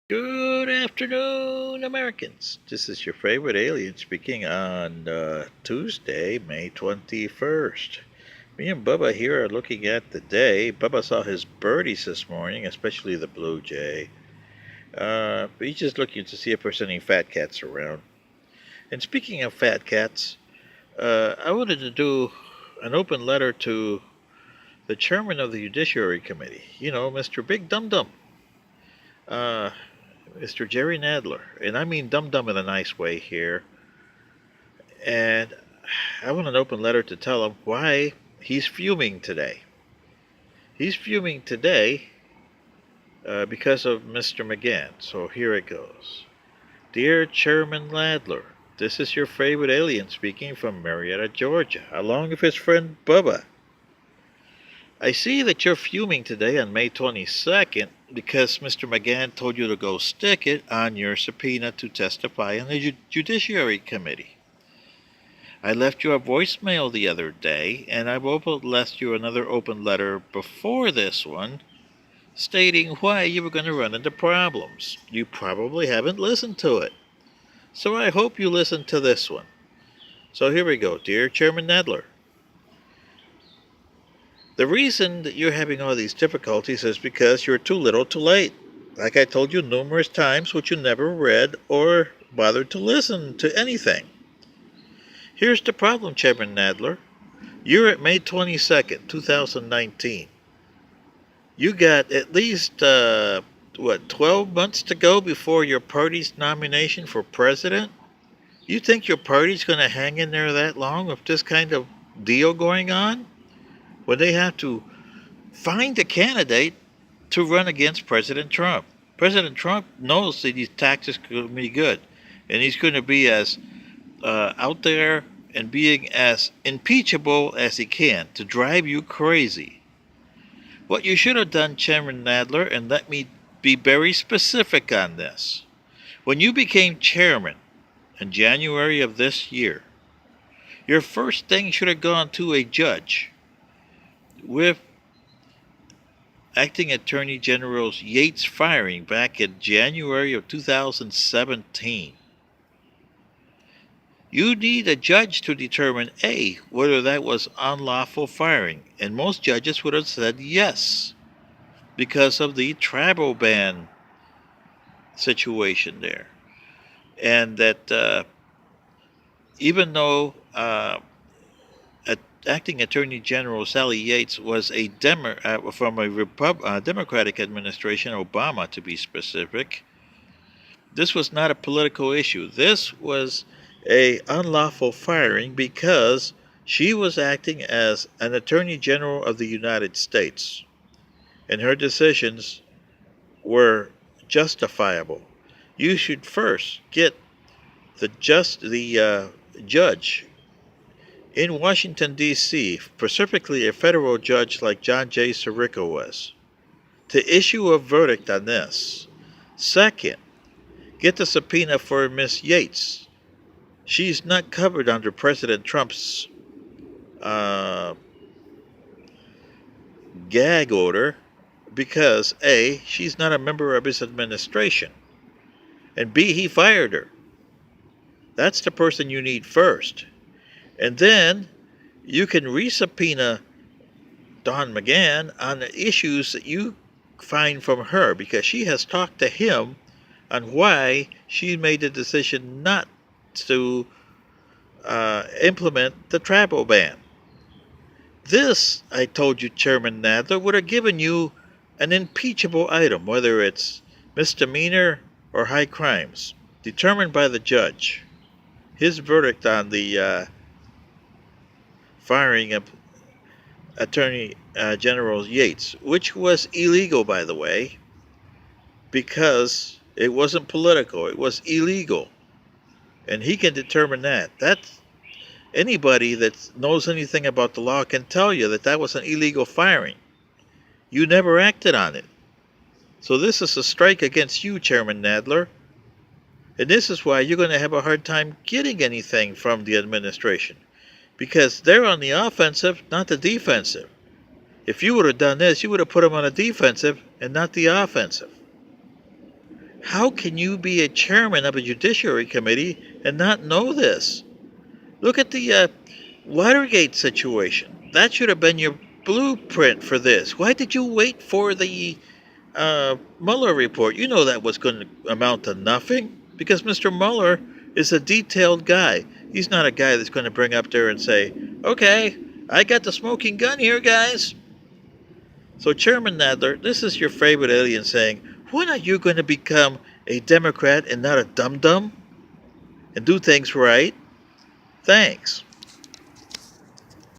Good afternoon, Americans. This is your favorite alien speaking on Tuesday, May 21st. Me and Bubba here are looking at the day. Bubba saw his birdies this morning, especially the blue jay. He's just looking to see if there's any fat cats around. And speaking of fat cats, I wanted to do an open letter to the chairman of the Judiciary Committee. Mr. Big Dum Dum. Uh, Mr. Jerry Nadler, and I mean Dum Dum in a nice way here. And I want an open letter to tell him why he's fuming today. He's fuming today because of Mr. McGann. So here it goes. Dear Chairman Nadler, this is your favorite alien speaking from Marietta, Georgia, along with his friend Bubba. I see that you're fuming today on May 22nd because Mr. McGann told you to go stick it on your subpoena to testify in the Judiciary Committee. I left you a voicemail the other day, and I've also left you another open letter before this one stating why you were going to run into problems. You probably haven't listened to it. So I hope you listen to this one. So here we go. Dear Chairman Nadler, the reason that you're having all these difficulties is because you're too little too late. Like I told you numerous times, which you never read or bothered to listen to anything. Here's the problem, Chairman Nadler. You're at May 22nd, 2019. You got at least, 12 months to go before your party's nomination for president? You think your party's going to hang in there that long with this kind of deal going on? When they have to find a candidate to run against President Trump. President Trump knows that these taxes could be good, and he's going to be as out there and being as impeachable as he can to drive you crazy. What you should have done, Chairman Nadler, and let me be very specific on this. When you became chairman in January of this year, your first thing should have gone to a judge with Acting Attorney General Yates' firing back in January of 2017. You need a judge to determine A, whether that was unlawful firing, and most judges would have said yes, because of the travel ban situation there. And that even though Acting Attorney General Sally Yates was from a Democratic administration, Obama to be specific. This was not a political issue. This was a unlawful firing because she was acting as an Attorney General of the United States, and her decisions were justifiable. You should first get the judge in Washington, D.C., specifically a federal judge like John J. Sirica was, to issue a verdict on this. Second, get the subpoena for Miss Yates. She's not covered under President Trump's gag order because A, she's not a member of his administration, and B, he fired her. That's the person you need first. And then you can resubpoena Don McGann on the issues that you find from her, because she has talked to him on why she made the decision not to implement the travel ban. This, I told you, Chairman Nadler, would have given you an impeachable item, whether it's misdemeanor or high crimes, determined by the judge. His verdict on the firing of Attorney General Yates, which was illegal, by the way, because it wasn't political, it was illegal. And he can determine that. That's anybody that knows anything about the law can tell you that that was an illegal firing. You never acted on it. So this is a strike against you, Chairman Nadler. And this is why you're going to have a hard time getting anything from the administration, because they're on the offensive, not the defensive. If you would have done this, you would have put them on the defensive and not the offensive. How can you be a chairman of a judiciary committee and not know this? Look at the Watergate situation. That should have been your blueprint for this. Why did you wait for the Mueller report? You know that was going to amount to nothing because Mr. Mueller is a detailed guy. He's not a guy that's going to bring up there and say, okay, I got the smoking gun here, guys. So, Chairman Nadler, this is your favorite alien saying, when are you going to become a Democrat and not a dum dum and do things right? Thanks.